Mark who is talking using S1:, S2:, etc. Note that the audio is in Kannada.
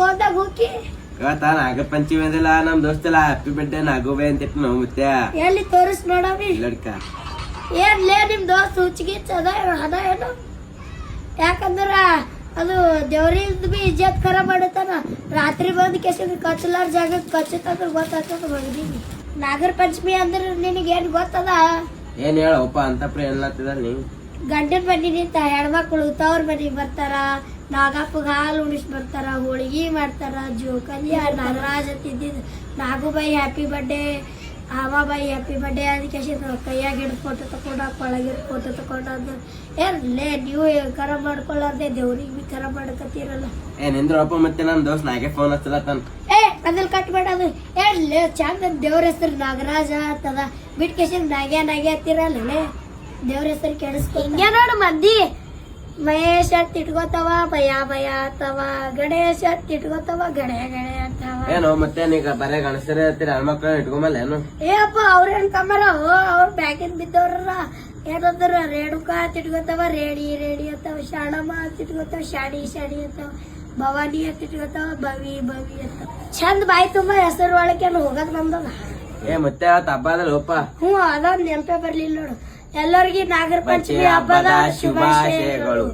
S1: ಫೋನ್ದಾಗ ಹೋಗಿ
S2: ಇವತ್ತ ನಾಗ ಪಂಚಮಿ ಅಂದಿಲ್ಲ ನಮ್ ದೋಸ್ತಲ್ಲ ಹ್ಯಾಪಿ ಬರ್ಡೇ ನಾಗೋಬೆ ಅಂತ ನಾವು ಮತ್ತೆ
S1: ಎಲ್ಲಿ ತೋರಿಸ್ ನೋಡವಿ
S2: ಲಡ್ಕ
S1: ಏನ್ಲೇ ನಿಮ್ ದೋಸ್ತ್ ಹುಚ್ಚಿಗಿಚ್ಚ ಅದ ಏನು ಯಾಕಂದ್ರ ಅದು ದೇವ್ರಿಂದ ಬಿ ಇಜ್ಜತ್ ಖರಾಬ್ ಮಾಡತಾನ ರಾತ್ರಿ ಬಂದ್ ಕೇಸಿಂದ ಕಚ್ಚಲಾರ ಜಾಗ ಕಚ್ಚತಂದ್ರ ಗೊತ್ತಾಗ್ತದ ಮಗನಿಗೆ ನಾಗರ ಪಂಚಮಿ ಅಂದ್ರ ನಿನಗೆ ಏನ್ ಗೊತ್ತದ
S2: ಏನ್ ಹೇಳಪ್ಪ ಅಂತ ಪ್ರೇನ್ಲತ್ತಿದ ನೀ
S1: ಗಂಡನ ಮನಿ ನಿಂತ ಹೆಣ್ಮಕ್ಳು ತವ್ರ ಮನಿಗ್ ಬರ್ತಾರ ನಾಗಪ್ಪಗ ಹಾಲು ಉಣಿಸ್ ಬರ್ತಾರ ಹೋಳಿಗೆ ಮಾಡ್ತಾರ ಜೋಕಲ್ಯ ನಾಗರಾಜ್ ಅಂತಿದ್ದಿದ್ Nagubai happy birthday Amabai happy birthday ಅದಕ್ಕೆ ಕೈಯಾಗ ಹಿಡಿದು ಫೋಟೋ ತಕೊಂಡ ಕೊಳಗಿಡ್ ಫೋಟೋ ತಕೊಂಡ ಏನ್ಲೇ ನೀವು ಕರ ಮಾಡ್ಕೊಳ್ಳಾರ್ದೆ ದೇವ್ರಿಗೆ ಬಿ ಕರ ಮಾಡ್ಕತ್ತೀರಲ್ಲ
S2: ನಿಂದ್ರಪ್ಪ ಮತ್ತೆ ನಮ್ ದೋಸ್ತ್ ನಾಗೆ ಫೋನ್ ಹಚ್ಚಲತ್ತಾನ
S1: ಅದ್ರಲ್ಲಿ ಕಟ್ ಮಾಡೋದು ಏನ್ಲೇ ಚಂದ ದೇವ್ರ ಹೆಸರು ನಾಗರಾಜ ಅಂತದ ಬಿಟ್ಕೇಶನ್ ನಾಗೆ ಹತ್ತಿರಲ್ಲೇ ದೇವ್ರ ಹೆಸರು ಕೆಡಿಸ್ಕೊ ಹಿಂಗೆ ನೋಡು ಮಂದಿ ಮಹೇಶ್ ಅಂತ ಇಟ್ಕೋತಾವ ಭಯ ಅಂತವ ಗಣೇಶ್ ಅಂತ ಇಟ್ಕೋತಾವ ಗಣೆ ಅಂತಾವ
S2: ಏನೋ ಮತ್ತೆ ನೀಗ ಬರೇ ಗಣಸರೇ ಹತ್ತಿರ ಹೆಣ್ಮಕ್ಳು ಇಟ್ಕೊಂಬಲ್ಲ ಏನು
S1: ಏಪ್ಪ ಅವ್ರೇನ್ ಕಮ್ಮರ ಅವ್ರ ಬ್ಯಾಗಿನ್ ಬಿದ್ದವ್ರ ಏನಂದ್ರ ರೇಣುಕಾ ಅಂತ ಇಟ್ಕೋತಾವ ರೇಡಿ ಅಂತಾವ ಶಾಣಮ್ಮ ಅಂತ ಇಟ್ಕೋತಾವ ಶಾಡಿ ಅಂತಾವ ಭವಾನಿ ಅಂತ ಇಟ್ಕೋತಾವ ಬವಿ ಅಂತ ಚಂದ ಬಾಯಿ ತುಂಬಾ ಹೆಸರು ಒಳಗೆ ಹೋಗಕ್ ನಮ್ದದ
S2: ಮತ್ತೆ ಹಬ್ಬ ಅದಲ್ಲಪ್ಪ
S1: ಅದ ನೆನಪೇ ಬರ್ಲಿಲ್ಲ ನೋಡು ಎಲ್ಲರಿಗೂ ನಾಗರ ಪಂಚಮಿ ಹಬ್ಬದ ಶುಭಾಶಯಗಳು.